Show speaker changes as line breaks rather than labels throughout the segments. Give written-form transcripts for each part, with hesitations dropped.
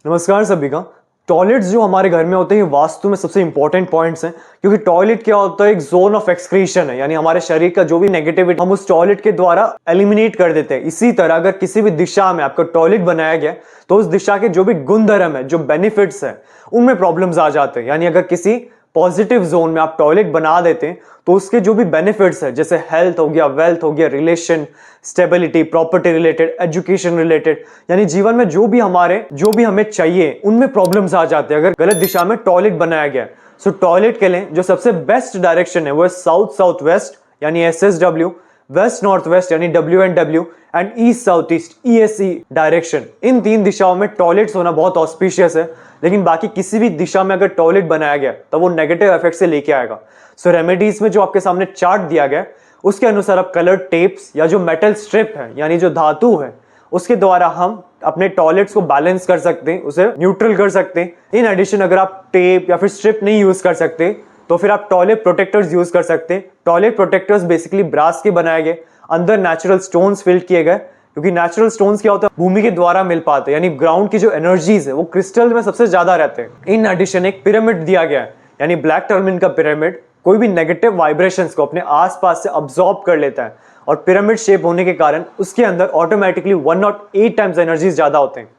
नमस्कार सभी का। टॉयलेट्स जो हमारे घर में होते हैं वास्तु में सबसे इंपॉर्टेंट पॉइंट्स हैं, क्योंकि टॉयलेट क्या होता है, एक जोन ऑफ एक्सक्रीशन है, यानी हमारे शरीर का जो भी नेगेटिविटी हम उस टॉयलेट के द्वारा एलिमिनेट कर देते हैं। इसी तरह अगर किसी भी दिशा में आपका टॉयलेट बनाया गया तो उस दिशा के जो भी गुणधर्म है, जो बेनिफिट्स है, उनमें प्रॉब्लम्स आ जाते हैं। यानी अगर किसी पॉजिटिव जोन में आप टॉयलेट बना देते हैं तो उसके जो भी बेनिफिट्स है, जैसे हेल्थ हो गया, वेल्थ हो गया, relation, stability, property related, education related, यानी जीवन में जो भी हमें चाहिए उनमें प्रॉब्लम्स आ जाते हैं अगर गलत दिशा में टॉयलेट बनाया गया। सो टॉयलेट के लिए जो सबसे बेस्ट डायरेक्शन है वो है साउथ साउथ वेस्ट यानी SSW, वेस्ट नॉर्थ वेस्ट यानी WNW, and east south east ESE direction. इन तीन दिशाओं में टॉयलेट्स होना बहुत ऑस्पिशियस है, लेकिन बाकी किसी भी दिशा में अगर टॉयलेट बनाया गया तो वो नेगेटिव इफेक्ट से लेके आएगा। सो रेमेडीज में जो आपके सामने चार्ट दिया गया उसके अनुसार आप कलर टेप्स या जो मेटल स्ट्रिप है यानी जो धातु है उसके द्वारा हम अपने टॉयलेट्स को बैलेंस कर सकते हैं, उसे न्यूट्रल कर सकते हैं। इन एडिशन अगर आप टेप या फिर स्ट्रिप नहीं यूज कर सकते तो फिर आप टॉयलेट प्रोटेक्टर्स यूज कर सकते हैं। टॉयलेट प्रोटेक्टर्स बेसिकली ब्रास के बनाए गए, अंदर नेचुरल स्टोन्स फिल किए गए, क्योंकि नेचुरल स्टोन्स क्या होता है, भूमि के द्वारा मिल पाते हैं, यानी ग्राउंड की जो एनर्जीज है वो क्रिस्टल में सबसे ज्यादा रहते हैं। इन एडिशन एक पिरामिड दिया गया है, यानी ब्लैक टर्मिन का पिरामिड कोई भी नेगेटिव वाइब्रेशंस को अपने आसपास से अब्सॉर्ब कर लेता है, और पिरामिड शेप होने के कारण उसके अंदर ऑटोमेटिकली 108 टाइम्स एनर्जीज ज्यादा होते हैं।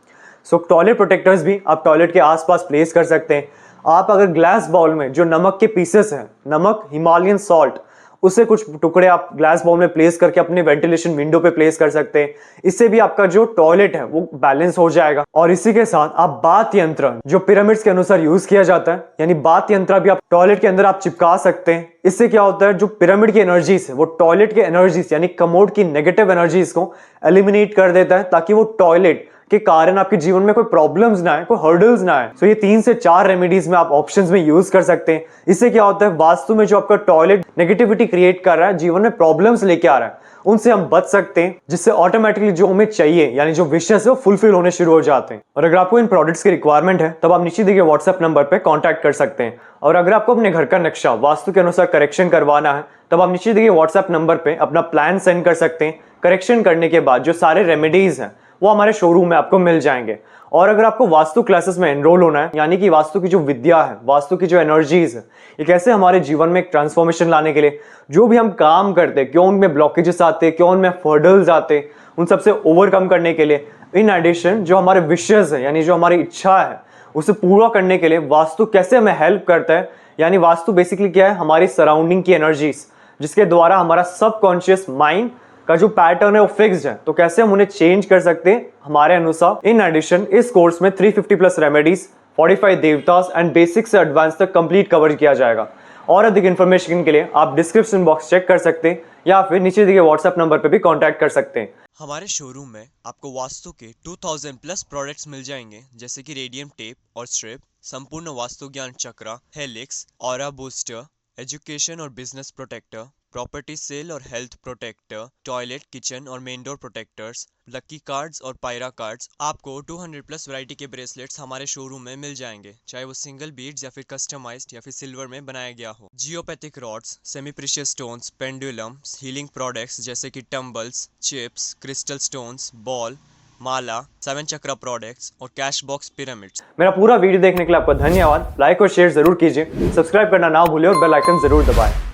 सो टॉयलेट प्रोटेक्टर्स भी आप टॉयलेट के आसपास प्लेस कर सकते हैं। आप अगर ग्लास बाउल में जो नमक के पीसेस हैं, नमक हिमालयन सॉल्ट, उससे कुछ टुकड़े आप ग्लास बाउल में प्लेस करके अपने वेंटिलेशन विंडो पे प्लेस कर सकते हैं। इससे भी आपका जो टॉयलेट है वो बैलेंस हो जाएगा। और इसी के साथ आप बात यंत्र जो पिरामिड्स के अनुसार यूज किया जाता है, यानी बात यंत्र भी आप टॉयलेट के अंदर आप चिपका सकते हैं। इससे क्या होता है, जो पिरामिड की एनर्जीज है वो टॉयलेट के एनर्जीज यानी कमोड की नेगेटिव एनर्जीज को एलिमिनेट कर देता है, ताकि वो टॉयलेट के कारण आपके जीवन में कोई प्रॉब्लम्स ना आए, कोई हर्डल्स ना आए। तो ये 3 से 4 रेमेडीज में आप ऑप्शंस में यूज कर सकते हैं। इससे क्या होता है, वास्तु में जो आपका टॉयलेट नेगेटिविटी क्रिएट कर रहा है, जीवन में प्रॉब्लम्स लेके आ रहा है, उनसे हम बच सकते हैं, जिससे ऑटोमेटिकली जो हमें चाहिए यानी जो विशेष है वो फुलफिल होने शुरू हो जाते हैं। और अगर आपको इन प्रोडक्ट्स की रिक्वायरमेंट है तब आप नीचे दिए व्हाट्सएप नंबर पर कॉन्टैक्ट कर सकते हैं। और अगर आपको अपने घर का नक्शा वास्तु के अनुसार करेक्शन करवाना है तब आप नीचे दिए व्हाट्सएप नंबर पर अपना प्लान सेंड कर सकते हैं। करेक्शन करने के बाद जो सारे रेमेडीज हैं वो हमारे शोरूम में आपको मिल जाएंगे। और अगर आपको वास्तु क्लासेस में एनरोल होना है, यानी कि वास्तु की जो विद्या है, वास्तु की जो एनर्जीज है, ये कैसे हमारे जीवन में एक ट्रांसफॉर्मेशन लाने के लिए जो भी हम काम करते हैं, क्यों उनमें ब्लॉकेजेस आते हैं, क्यों उनमें हर्डल्स आते हैं, उन सबसे ओवरकम करने के लिए, इन एडिशन जो हमारे विशेष है यानी जो हमारी इच्छा है उसे पूरा करने के लिए वास्तु कैसे हमें हेल्प करता है। यानी वास्तु बेसिकली क्या है, हमारी सराउंडिंग की एनर्जीज, जिसके द्वारा हमारा सबकॉन्शियस माइंड का जो पैटर्न है वो फिक्स्ड है, तो कैसे हम उन्हें चेंज कर सकते हैं हमारे अनुसार। इन एडिशन इस कोर्स में 350 प्लस रेमेडीज, 45 देवतास एंड बेसिक से एडवांस तक कंप्लीट कवर किया जाएगा। और अधिक इन्फॉर्मेशन के लिए आप डिस्क्रिप्शन बॉक्स चेक कर सकते हैं या फिर नीचे दिए व्हाट्सएप नंबर पर भी कॉन्टैक्ट कर सकते हैं।
हमारे शोरूम में आपको वास्तु के 2000 प्लस प्रोडक्ट्स मिल जाएंगे, जैसे कि रेडियम टेप और स्ट्रिप, संपूर्ण वास्तु ज्ञान चक्रा, हेलिक्स, ऑरा बूस्टर, एजुकेशन और बिजनेस प्रोटेक्टर, प्रॉपर्टी सेल और हेल्थ प्रोटेक्टर, टॉयलेट, किचन और main door protectors, lucky cards और पायरा कार्ड्स। आपको 200 प्लस वैरायटी के ब्रेसलेट्स हमारे शोरूम में मिल जाएंगे, चाहे वो सिंगल बीड्स या फिर कस्टमाइज्ड या फिर सिल्वर में बनाया गया हो। Geopathic rods, semi precious stones, pendulums, healing products जैसे कि tumbles, chips, crystal stones, ball, माला, 7 चक्रा प्रोडक्ट्स और कैश बॉक्स पिरामिड्स।
मेरा पूरा वीडियो देखने के लिए आपका धन्यवाद। लाइक और शेयर जरूर कीजिए, सब्सक्राइब करना ना भूलिए और बेल आइकन जरूर दबाएं।